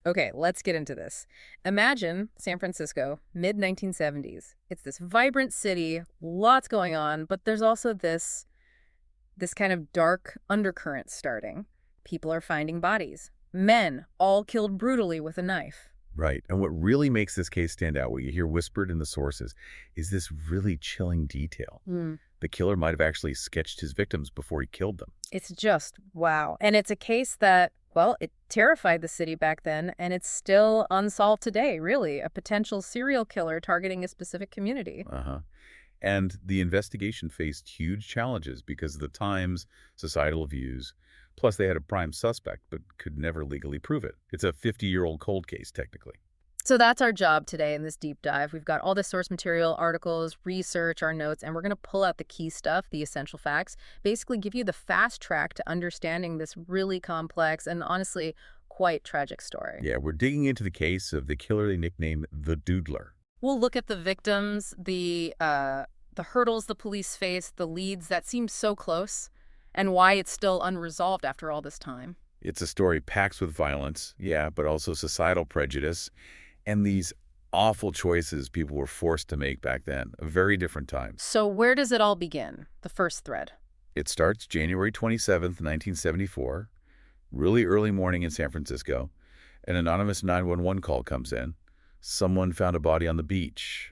Okay, let's get into this. Imagine San Francisco, mid-1970s. It's this vibrant city, lots going on, but there's also this kind of dark undercurrent starting. People are finding bodies. Men, all killed brutally with a knife. Right. And what really makes this case stand out, what you hear whispered in the sources, is this really chilling detail. The killer might have actually sketched his victims before he killed them. It's just, wow. And it's a case that, well, it terrified the city back then, and it's still unsolved today, really. A potential serial killer targeting a specific community. And the investigation faced huge challenges because of the times, societal views. Plus, they had a prime suspect, but could never legally prove it. It's a 50-year-old cold case, technically. So that's our job today in this deep dive. We've got all the source material, articles, research, our notes, and we're going to pull out the key stuff, the essential facts, basically give you the fast track to understanding this really complex and honestly quite tragic story. Yeah, we're digging into the case of the killer they nicknamed the Doodler. We'll look at the victims, the hurdles the police faced, the leads that seemed so close, and why it's still unresolved after all this time. It's a story packed with violence, yeah, but also societal prejudice, and these awful choices people were forced to make back then, a very different time. So where does it all begin? The first thread. It starts January 27th, 1974, really early morning in San Francisco. An anonymous 911 call comes in. Someone found a body on the beach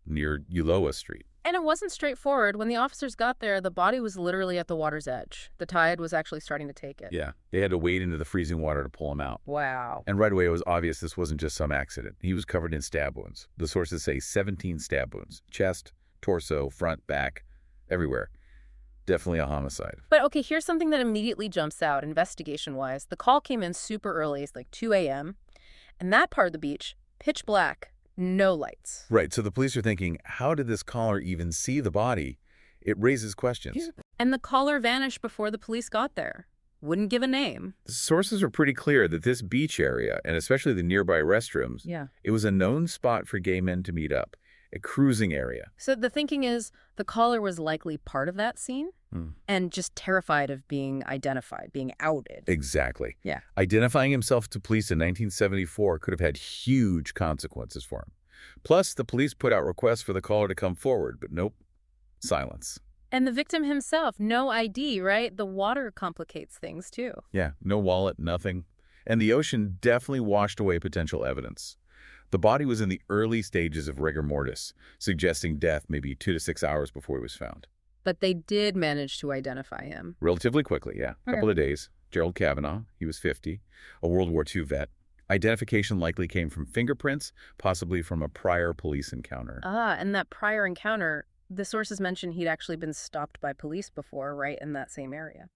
near Ulloa Street. And it wasn't straightforward. When the officers got there, the body was literally at the water's edge. The tide was actually starting to take it. Yeah, they had to wade into the freezing water to pull him out. Wow. And right away, it was obvious this wasn't just some accident. He was covered in stab wounds. The sources say 17 stab wounds. Chest, torso, front, back, everywhere. Definitely a homicide. But okay, here's something that immediately jumps out investigation-wise. The call came in super early. It's like 2 a.m. And that part of the beach, pitch black. No lights. Right, so the police are thinking, how did this caller even see the body? It raises questions. And the caller vanished before the police got there. Wouldn't give a name. The sources are pretty clear that this beach area, and especially the nearby restrooms, it was a known spot for gay men to meet up, a cruising area. So the thinking is the caller was likely part of that scene and just terrified of being identified, being outed. Exactly. Yeah. Identifying himself to police in 1974 could have had huge consequences for him. Plus, the police put out requests for the caller to come forward, but nope, silence. And the victim himself, no ID, right? The water complicates things too. Yeah, no wallet, nothing. And the ocean definitely washed away potential evidence. The body was in the early stages of rigor mortis, suggesting death maybe 2 to 6 hours before he was found. But they did manage to identify him. Relatively quickly, yeah. A couple of days. Gerald Kavanaugh, he was 50, a World War II vet. Identification likely came from fingerprints, possibly from a prior police encounter. And that prior encounter, the sources mentioned he'd actually been stopped by police before, right in that same area.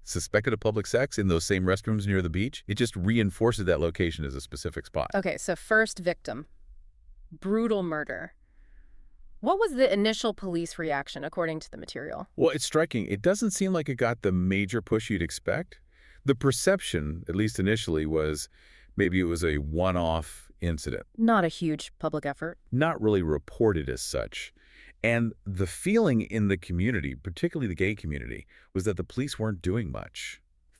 Suspected of public sex in those same restrooms near the beach? It just reinforces that location as a specific spot. Okay, so first victim. Brutal murder. What was the initial police reaction, according to the material? Well, it's striking. It doesn't seem like it got the major push you'd expect. The perception, at least initially, was maybe it was a one-off incident. Not a huge public effort. Not really reported as such. And the feeling in the community, particularly the gay community, was that the police weren't doing much.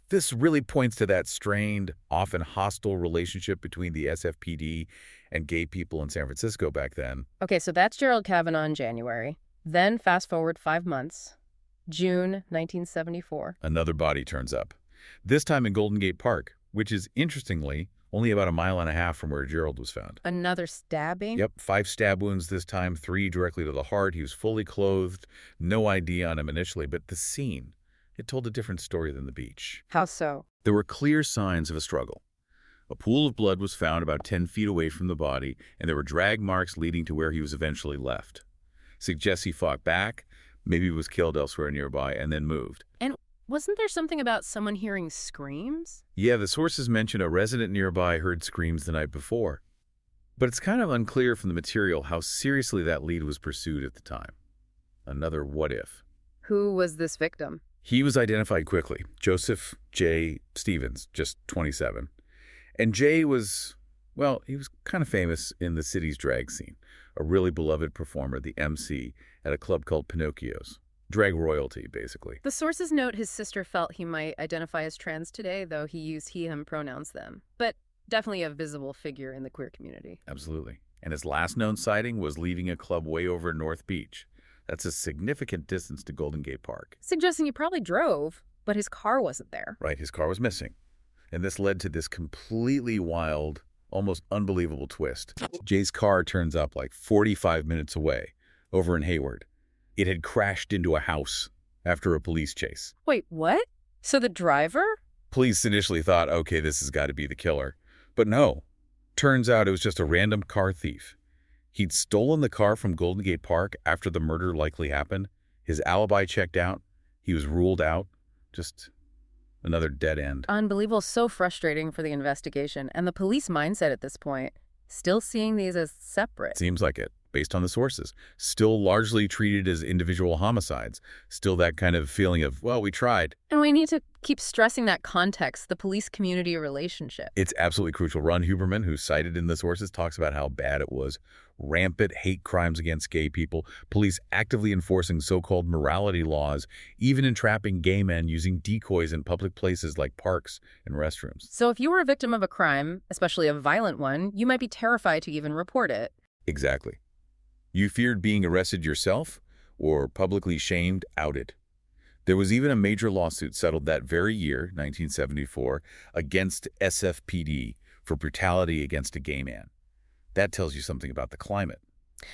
This really points to that strained, often hostile relationship between the SFPD and gay people in San Francisco back then. Okay, so that's Gerald Kavanaugh in January. Then fast forward 5 months, June 1974. Another body turns up, this time in Golden Gate Park, which is, interestingly, only about 1.5 miles from where Gerald was found. Another stabbing? Yep, 5 stab wounds this time, 3 directly to the heart. He was fully clothed, no ID on him initially, but the scene, it told a different story than the beach. How so? There were clear signs of a struggle. A pool of blood was found about 10 feet away from the body, and there were drag marks leading to where he was eventually left. Suggests he fought back, maybe was killed elsewhere nearby, and then moved. And wasn't there something about someone hearing screams? Yeah, the sources mention a resident nearby heard screams the night before. But it's kind of unclear from the material how seriously that lead was pursued at the time. Another what if. Who was this victim? He was identified quickly. Joseph J. Stevens, just 27. And Jay was, well, he was kind of famous in the city's drag scene. A really beloved performer, the MC, at a club called Pinocchio's. Drag royalty, basically. The sources note his sister felt he might identify as trans today, though he used he, him pronouns them. But Definitely a visible figure in the queer community. Absolutely. And his last known sighting was leaving a club way over North Beach. That's a significant distance to Golden Gate Park. Suggesting he probably drove, but his car wasn't there. Right, his car was missing. And this led to this completely wild, almost unbelievable twist. Jay's car turns up like 45 minutes away, over in Hayward. It had crashed into a house after a police chase. Wait, what? So the driver? Police initially thought, okay, this has got to be the killer. But no. Turns out it was just a random car thief. He'd stolen the car from Golden Gate Park after the murder likely happened. His alibi checked out. He was ruled out. Just another dead end. Unbelievable. So frustrating for the investigation. And the police mindset at this point, still seeing these as separate. Seems like it, based on the sources. Still largely treated as individual homicides. Still that kind of feeling of, well, we tried. And we need to keep stressing that context, the police-community relationship. It's absolutely crucial. Ron Huberman, who's cited in the sources, talks about how bad it was. Rampant hate crimes against gay people, police actively enforcing so-called morality laws, even entrapping gay men using decoys in public places like parks and restrooms. So if you were a victim of a crime, especially a violent one, you might be terrified to even report it. Exactly. You feared being arrested yourself or publicly shamed, outed. There was even a major lawsuit settled that very year, 1974, against SFPD for brutality against a gay man. That tells you something about the climate.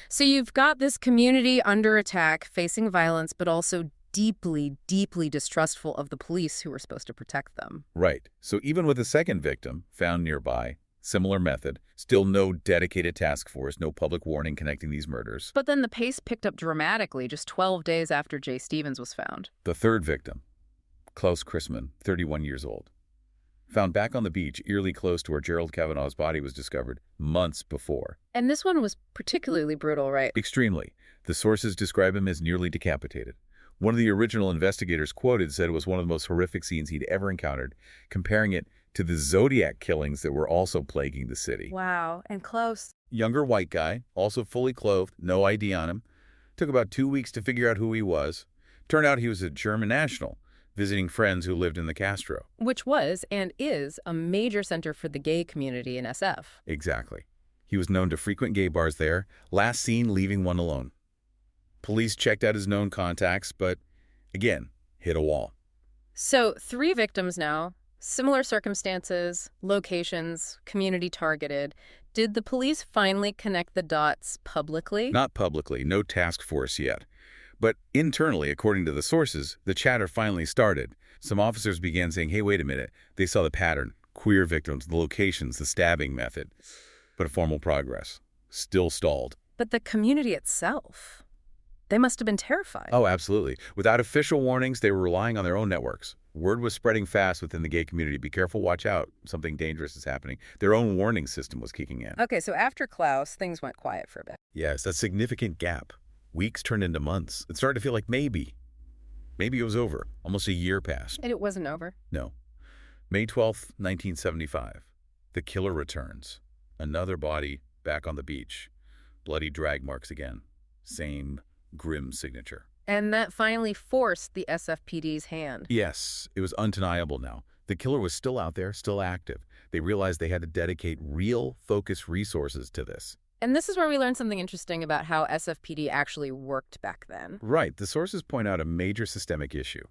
So you've got this community under attack, facing violence, but also deeply, deeply distrustful of the police who were supposed to protect them. Right. So even with a second victim found nearby, similar method, still no dedicated task force, no public warning connecting these murders. But then the pace picked up dramatically just 12 days after Jay Stevens was found. The third victim, Klaus Chrisman, 31 years old. Found back on the beach, eerily close to where Gerald Kavanaugh's body was discovered months before. And this one was particularly brutal, right? Extremely. The sources describe him as nearly decapitated. One of the original investigators quoted said it was one of the most horrific scenes he'd ever encountered, comparing it to the Zodiac killings that were also plaguing the city. Wow, and close. Younger white guy, also fully clothed, no ID on him. Took about 2 weeks to figure out who he was. Turned out he was a German national, visiting friends who lived in the Castro. Which was and is a major center for the gay community in SF. Exactly. He was known to frequent gay bars there, last seen leaving one alone. Police checked out his known contacts, but, again, hit a wall. So 3 victims now, similar circumstances, locations, community targeted. Did the police finally connect the dots publicly? Not publicly, no task force yet. But internally, according to the sources, the chatter finally started. Some officers began saying, hey, wait a minute. They saw the pattern, queer victims, the locations, the stabbing method. But formal progress still stalled. But the community itself, they must have been terrified. Oh, absolutely. Without official warnings, they were relying on their own networks. Word was spreading fast within the gay community. Be careful, watch out. Something dangerous is happening. Their own warning system was kicking in. Okay, so after Klaus, things went quiet for a bit. Yes, a significant gap. Weeks turned into months. It started to feel like maybe it was over. Almost a year passed. And it wasn't over? No. May 12th, 1975. The killer returns. Another body back on the beach. Bloody drag marks again. Same grim signature. And that finally forced the SFPD's hand. Yes, it was undeniable now. The killer was still out there, still active. They realized they had to dedicate real, focused resources to this. And this is where we learned something interesting about how SFPD actually worked back then. Right. The sources point out a major systemic issue.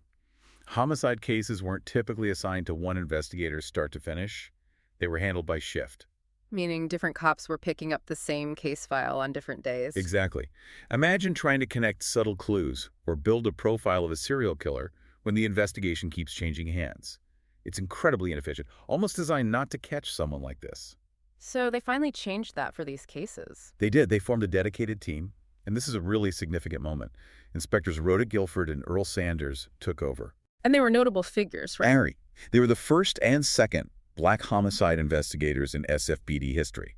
Homicide cases weren't typically assigned to one investigator start to finish. They were handled by shift. Meaning different cops were picking up the same case file on different days. Exactly. Imagine trying to connect subtle clues or build a profile of a serial killer when the investigation keeps changing hands. It's incredibly inefficient, almost designed not to catch someone like this. So they finally changed that for these cases. They did. They formed a dedicated team, and this is a really significant moment. Inspectors Rota, Guilford, and Earl Sanders took over. And they were notable figures, right? Harry. They were the first and second black homicide investigators in SFPD history,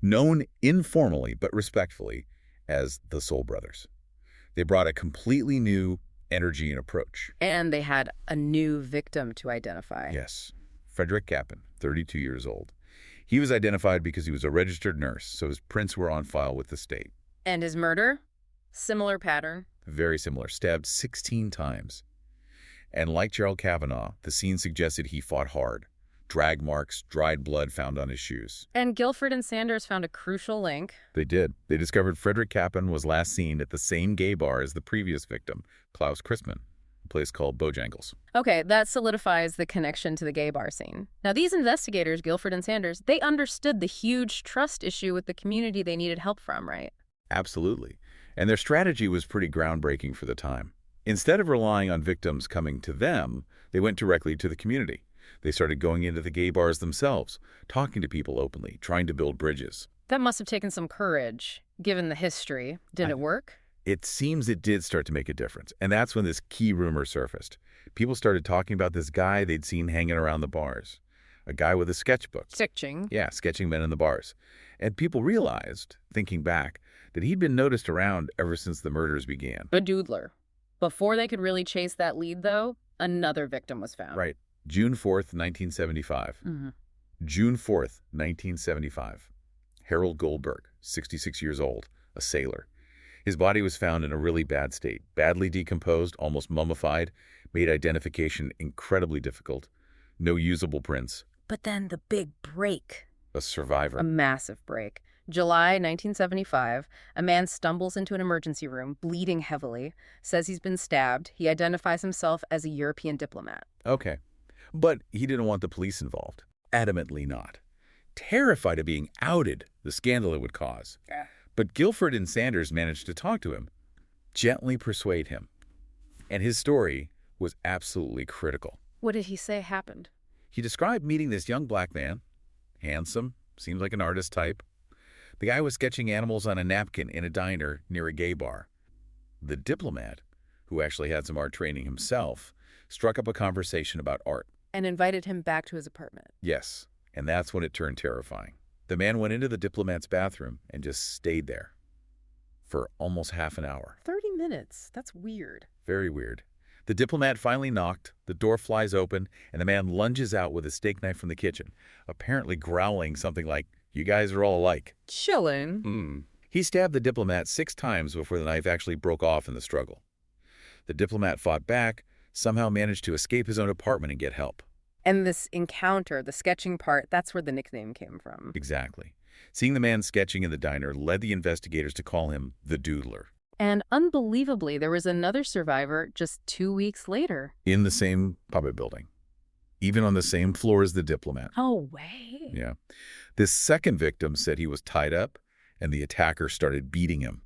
known informally but respectfully as the Soul Brothers. They brought a completely new energy and approach. And they had a new victim to identify. Yes. Frederick Cappan, 32 years old. He was identified because he was a registered nurse, so his prints were on file with the state. And his murder? Similar pattern? Very similar. Stabbed 16 times. And like Gerald Kavanaugh, the scene suggested he fought hard. drag marks, dried blood found on his shoes. And Guilford and Sanders found a crucial link. They did. They discovered Frederick Kappan was last seen at the same gay bar as the previous victim, Klaus Christmann, a place called Bojangles. Okay, that solidifies the connection to the gay bar scene. Now, these investigators, Guilford and Sanders, they understood the huge trust issue with the community they needed help from, right? Absolutely. And their strategy was pretty groundbreaking for the time. Instead of relying on victims coming to them, they went directly to the community. They started going into the gay bars themselves, talking to people openly, trying to build bridges. That must have taken some courage, given the history. Did it work? It seems it did start to make a difference, and that's when this key rumor surfaced. People started talking about this guy they'd seen hanging around the bars, a guy with a sketchbook. Sketching? Yeah, sketching men in the bars. And people realized, thinking back, that he'd been noticed around ever since the murders began. A doodler. Before they could really chase that lead, though, another victim was found. Right. June 4th, 1975. June 4th, 1975. Harold Goldberg, 66 years old, a sailor. His body was found in a really bad state, badly decomposed, almost mummified, made identification incredibly difficult. No usable prints. But then the big break. A survivor. A massive break. July 1975, a man stumbles into an emergency room, bleeding heavily, says he's been stabbed. He identifies himself as a European diplomat. Okay. But he didn't want the police involved. Adamantly not. Terrified of being outed, the scandal it would cause. But Guilford and Sanders managed to talk to him, gently persuade him. And his story was absolutely critical. What did he say happened? He described meeting this young black man, handsome, seems like an artist type. The guy was sketching animals on a napkin in a diner near a gay bar. The diplomat, who actually had some art training himself, struck up a conversation about art. And invited him back to his apartment. Yes, and that's when it turned terrifying. The man went into the diplomat's bathroom and just stayed there for almost half an hour. 30 minutes. That's weird. Very weird. The diplomat finally knocked, the door flies open, and the man lunges out with a steak knife from the kitchen, apparently growling something like, "You guys are all alike." Chillin'. He stabbed the diplomat 6 times before the knife actually broke off in the struggle. The diplomat fought back, somehow managed to escape his own apartment and get help. And this encounter, the sketching part, that's where the nickname came from. Exactly. Seeing the man sketching in the diner led the investigators to call him the Doodler. And unbelievably, there was another survivor just 2 weeks later. In the same puppet building. Even on the same floor as the diplomat. Oh, way. Yeah. This second victim said he was tied up and the attacker started beating him.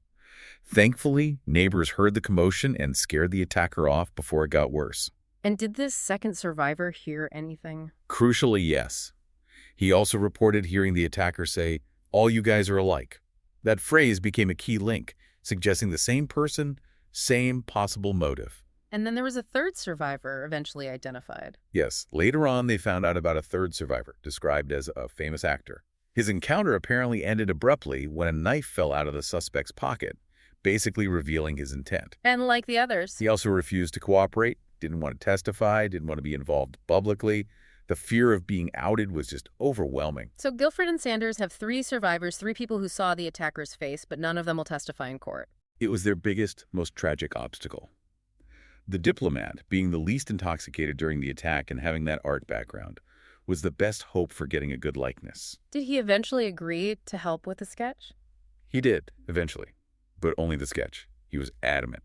Thankfully, neighbors heard the commotion and scared the attacker off before it got worse. And did this second survivor hear anything? Crucially, yes. He also reported hearing the attacker say, "All you guys are alike." That phrase became a key link, suggesting the same person, same possible motive. And then there was a third survivor eventually identified. Yes, later on they found out about a third survivor, described as a famous actor. His encounter apparently ended abruptly when a knife fell out of the suspect's pocket, basically revealing his intent. And like the others. He also refused to cooperate, didn't want to testify, didn't want to be involved publicly. The fear of being outed was just overwhelming. So Guilford and Sanders have 3 survivors, 3 people who saw the attacker's face, but none of them will testify in court. It was their biggest, most tragic obstacle. The diplomat, being the least intoxicated during the attack and having that art background, was the best hope for getting a good likeness. Did he eventually agree to help with the sketch? He did, eventually, but only the sketch. He was adamant.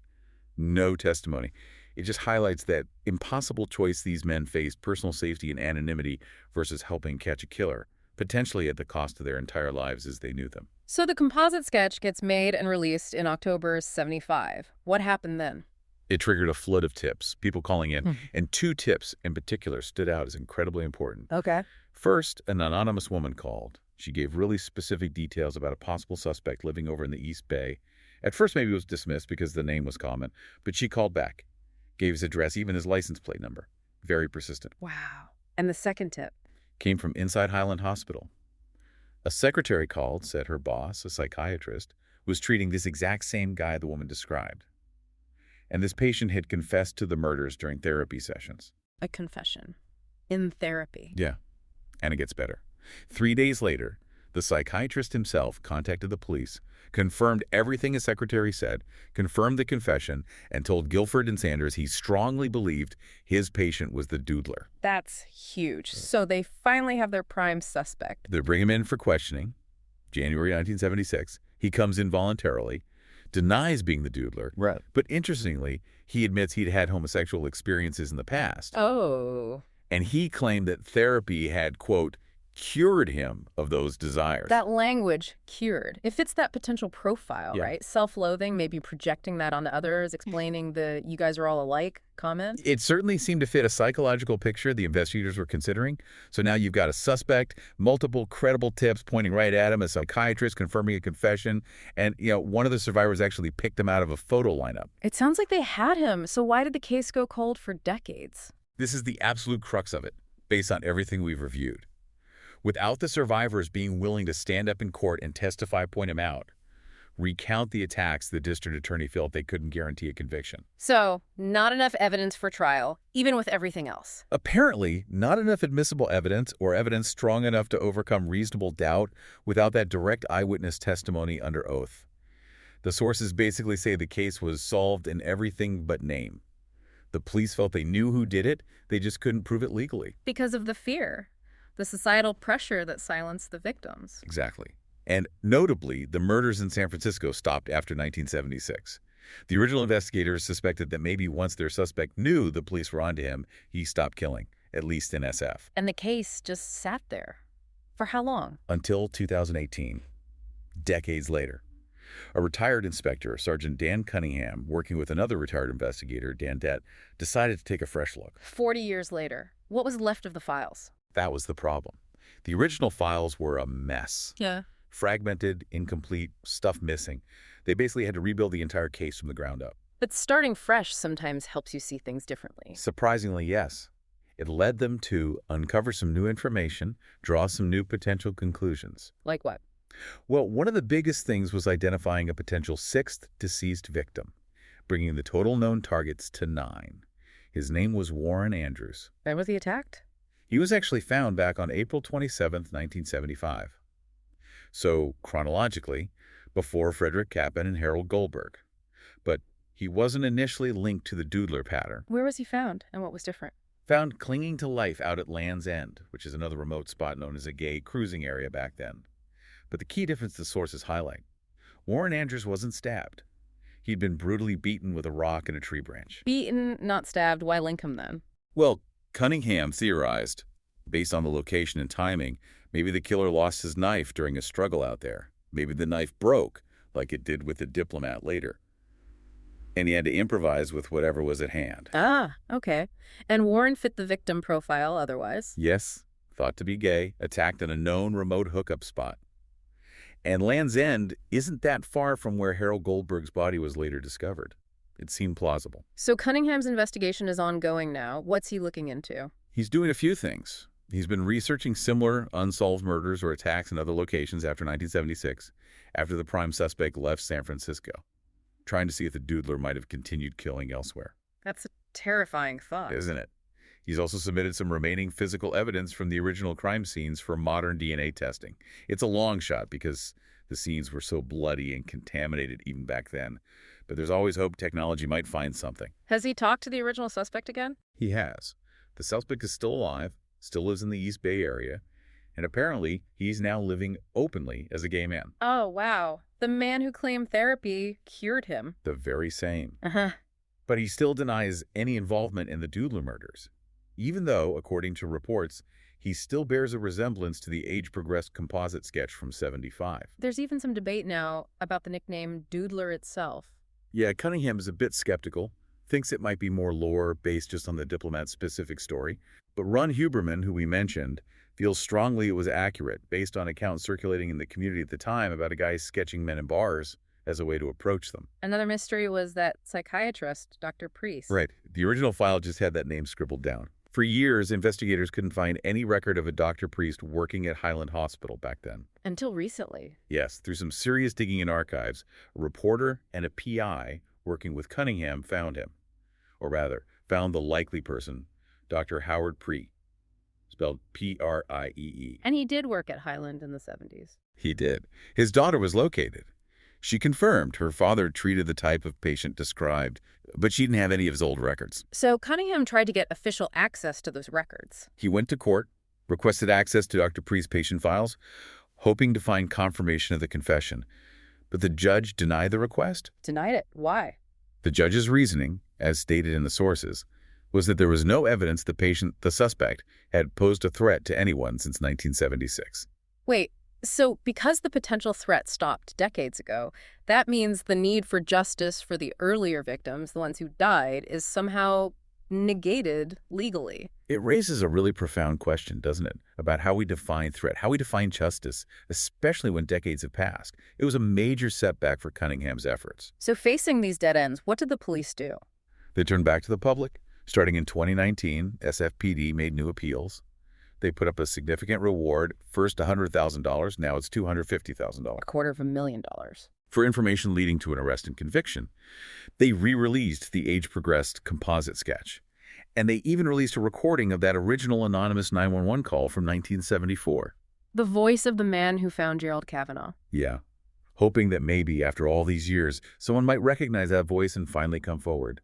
No testimony. It just highlights that impossible choice these men faced: personal safety and anonymity versus helping catch a killer, potentially at the cost of their entire lives as they knew them. So the composite sketch gets made and released in October '75. What happened then? It triggered a flood of tips, people calling in, and 2 tips in particular stood out as incredibly important. Okay. First, an anonymous woman called. She gave really specific details about a possible suspect living over in the East Bay. At first, maybe it was dismissed because the name was common, but she called back, gave his address, even his license plate number. Very persistent. Wow. And the second tip? Came from inside Highland Hospital. A secretary called, said her boss, a psychiatrist, was treating this exact same guy the woman described. And this patient had confessed to the murders during therapy sessions. A confession. In therapy. Yeah, and it gets better. 3 days later, The psychiatrist himself contacted the police, confirmed everything his secretary said, confirmed the confession, and told Guilford and Sanders he strongly believed his patient was the Doodler. That's huge. So they finally have their prime suspect. They bring him in for questioning. January 1976. He comes in voluntarily, denies being the Doodler. Right. But interestingly, he admits he'd had homosexual experiences in the past. Oh. And he claimed that therapy had, quote, cured him of those desires. That language, cured, it fits that potential profile, Yeah. right? Self-loathing, maybe projecting that onto others, explaining the you guys are all alike comment. It certainly seemed to fit a psychological picture the investigators were considering. So now you've got a suspect, multiple credible tips pointing right at him, a psychiatrist confirming a confession, and, one of the survivors actually picked him out of a photo lineup. It sounds like they had him. So why did the case go cold for decades? This is the absolute crux of it, based on everything we've reviewed. Without the survivors being willing to stand up in court and testify, point him out, recount the attacks, the district attorney felt they couldn't guarantee a conviction. So, not enough evidence for trial, even with everything else. Apparently, not enough admissible evidence or evidence strong enough to overcome reasonable doubt without that direct eyewitness testimony under oath. The sources basically say the case was solved in everything but name. The police felt they knew who did it, they just couldn't prove it legally. Because of the fear, the societal pressure that silenced the victims. Exactly. And notably, the murders in San Francisco stopped after 1976. The original investigators suspected that maybe once their suspect knew the police were onto him, he stopped killing, at least in SF. And the case just sat there. For how long? Until 2018, decades later. A retired inspector, Sergeant Dan Cunningham, working with another retired investigator, Dan Det, decided to take a fresh look. 40 years later, what was left of the files? That was the problem. The original files were a mess. Yeah. Fragmented, incomplete, stuff missing. They basically had to rebuild the entire case from the ground up. But starting fresh sometimes helps you see things differently. Surprisingly, yes. It led them to uncover some new information, draw some new potential conclusions. Like what? Well, one of the biggest things was identifying a potential sixth deceased victim, bringing the total known targets to 9. His name was Warren Andrews. When was he attacked? He was actually found back on April 27, 1975. So, chronologically, before Frederick Kappan and Harold Goldberg. But he wasn't initially linked to the Doodler pattern. Where was he found, and what was different? Found clinging to life out at Land's End, which is another remote spot known as a gay cruising area back then. But the key difference the sources highlight: Warren Andrews wasn't stabbed. He'd been brutally beaten with a rock and a tree branch. Beaten, not stabbed. Why link him then? Well, Cunningham theorized, based on the location and timing, maybe the killer lost his knife during a struggle out there. Maybe the knife broke, like it did with the diplomat later. And he had to improvise with whatever was at hand. Ah, okay. And Warren fit the victim profile otherwise? Yes, thought to be gay, attacked in a known remote hookup spot. And Land's End isn't that far from where Harold Goldberg's body was later discovered. It seemed plausible. So Cunningham's investigation is ongoing now. What's he looking into? He's doing a few things. He's been researching similar unsolved murders or attacks in other locations after 1976, after the prime suspect left San Francisco, trying to see if the Doodler might have continued killing elsewhere. That's a terrifying thought. Isn't it? He's also submitted some remaining physical evidence from the original crime scenes for modern DNA testing. It's a long shot because the scenes were so bloody and contaminated even back then. But there's always hope technology might find something. Has he talked to the original suspect again? He has. The suspect is still alive, still lives in the East Bay area, and apparently he's now living openly as a gay man. Oh, wow. The man who claimed therapy cured him. The very same. Uh-huh. But he still denies any involvement in the Doodler murders, even though, according to reports, he still bears a resemblance to the age-progressed composite sketch from '75. There's even some debate now about the nickname Doodler itself. Yeah, Cunningham is a bit skeptical, thinks it might be more lore based just on the diplomat's specific story. But Ron Huberman, who we mentioned, feels strongly it was accurate based on accounts circulating in the community at the time about a guy sketching men in bars as a way to approach them. Another mystery was that psychiatrist, Dr. Priest. Right. The original file just had that name scribbled down. For years, investigators couldn't find any record of a Dr. Priest working at Highland Hospital back then. Until recently. Yes, through some serious digging in archives, a reporter and a PI working with Cunningham found him. Or rather, found the likely person, Dr. Howard Pree. spelled Priee. And he did work at Highland in the 70s. He did. His daughter was located. She confirmed her father treated the type of patient described, but she didn't have any of his old records. So Cunningham tried to get official access to those records. He went to court, requested access to Dr. Pree's patient files, hoping to find confirmation of the confession. But the judge denied the request. Denied it. Why? The judge's reasoning, as stated in the sources, was that there was no evidence the suspect, had posed a threat to anyone since 1976. Wait, so because the potential threat stopped decades ago, that means the need for justice for the earlier victims, the ones who died, is somehow negated legally. It raises a really profound question, doesn't it, about how we define threat, how we define justice, especially when decades have passed. It was a major setback for Cunningham's efforts. So facing these dead ends, what did the police do? They turned back to the public. Starting in 2019, SFPD made new appeals. They put up a significant reward, first $100,000, now it's $250,000. $250,000. For information leading to an arrest and conviction. They re-released the age-progressed composite sketch. And they even released a recording of that original anonymous 911 call from 1974. The voice of the man who found Gerald Kavanaugh. Yeah. Hoping that maybe, after all these years, someone might recognize that voice and finally come forward.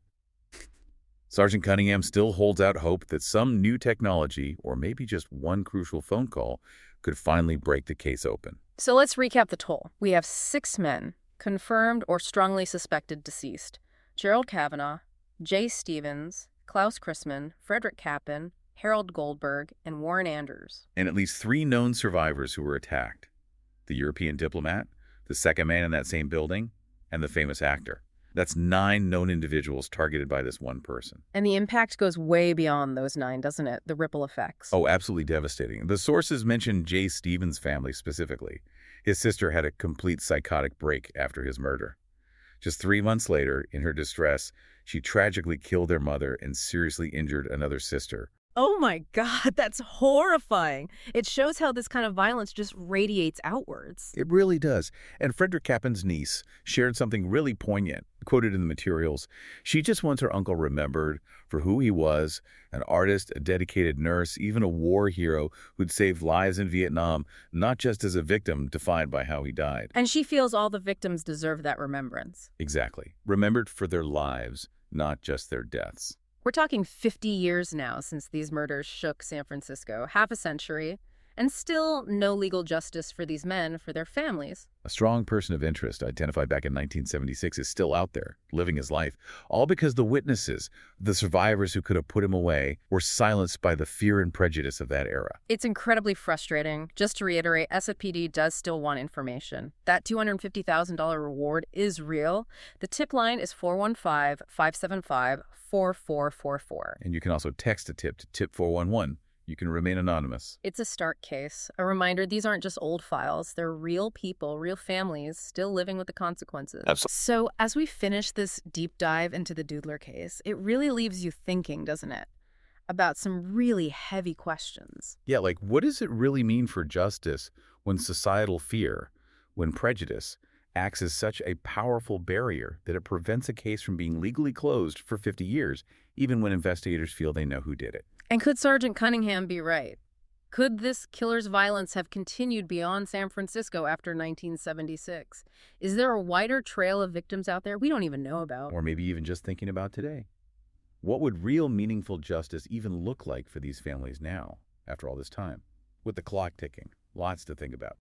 Sergeant Cunningham still holds out hope that some new technology, or maybe just one crucial phone call, could finally break the case open. So let's recap the toll. We have 6 men, confirmed or strongly suspected deceased. Gerald Kavanaugh, Jay Stevens, Klaus Chrisman, Frederick Kappen, Harold Goldberg, and Warren Andrews. And at least 3 known survivors who were attacked. The European diplomat, the second man in that same building, and the famous actor. That's 9 known individuals targeted by this one person. And the impact goes way beyond those 9, doesn't it? The ripple effects. Oh, absolutely devastating. The sources mention Jay Stevens' family specifically. His sister had a complete psychotic break after his murder. Just 3 months later, in her distress, she tragically killed their mother and seriously injured another sister. Oh my God, that's horrifying. It shows how this kind of violence just radiates outwards. It really does. And Frederick Kappen's niece shared something really poignant, quoted in the materials. She just wants her uncle remembered for who he was, an artist, a dedicated nurse, even a war hero who'd saved lives in Vietnam, not just as a victim defined by how he died. And she feels all the victims deserve that remembrance. Exactly. Remembered for their lives, not just their deaths. We're talking 50 years now since these murders shook San Francisco, half a century, and still no legal justice for these men, for their families. A strong person of interest identified back in 1976 is still out there, living his life, all because the witnesses, the survivors who could have put him away, were silenced by the fear and prejudice of that era. It's incredibly frustrating. Just to reiterate, SFPD does still want information. That $250,000 reward is real. The tip line is 415-575-4444. And you can also text a tip to tip 411. You can remain anonymous. It's a start case. A reminder, these aren't just old files. They're real people, real families, still living with the consequences. Absolutely. So as we finish this deep dive into the Doodler case, it really leaves you thinking, doesn't it? About some really heavy questions. Yeah, like what does it really mean for justice when societal fear, when prejudice, acts as such a powerful barrier that it prevents a case from being legally closed for 50 years, even when investigators feel they know who did it? And could Sergeant Cunningham be right? Could this killer's violence have continued beyond San Francisco after 1976? Is there a wider trail of victims out there we don't even know about? Or maybe even just thinking about today. What would real meaningful justice even look like for these families now, after all this time? With the clock ticking, lots to think about.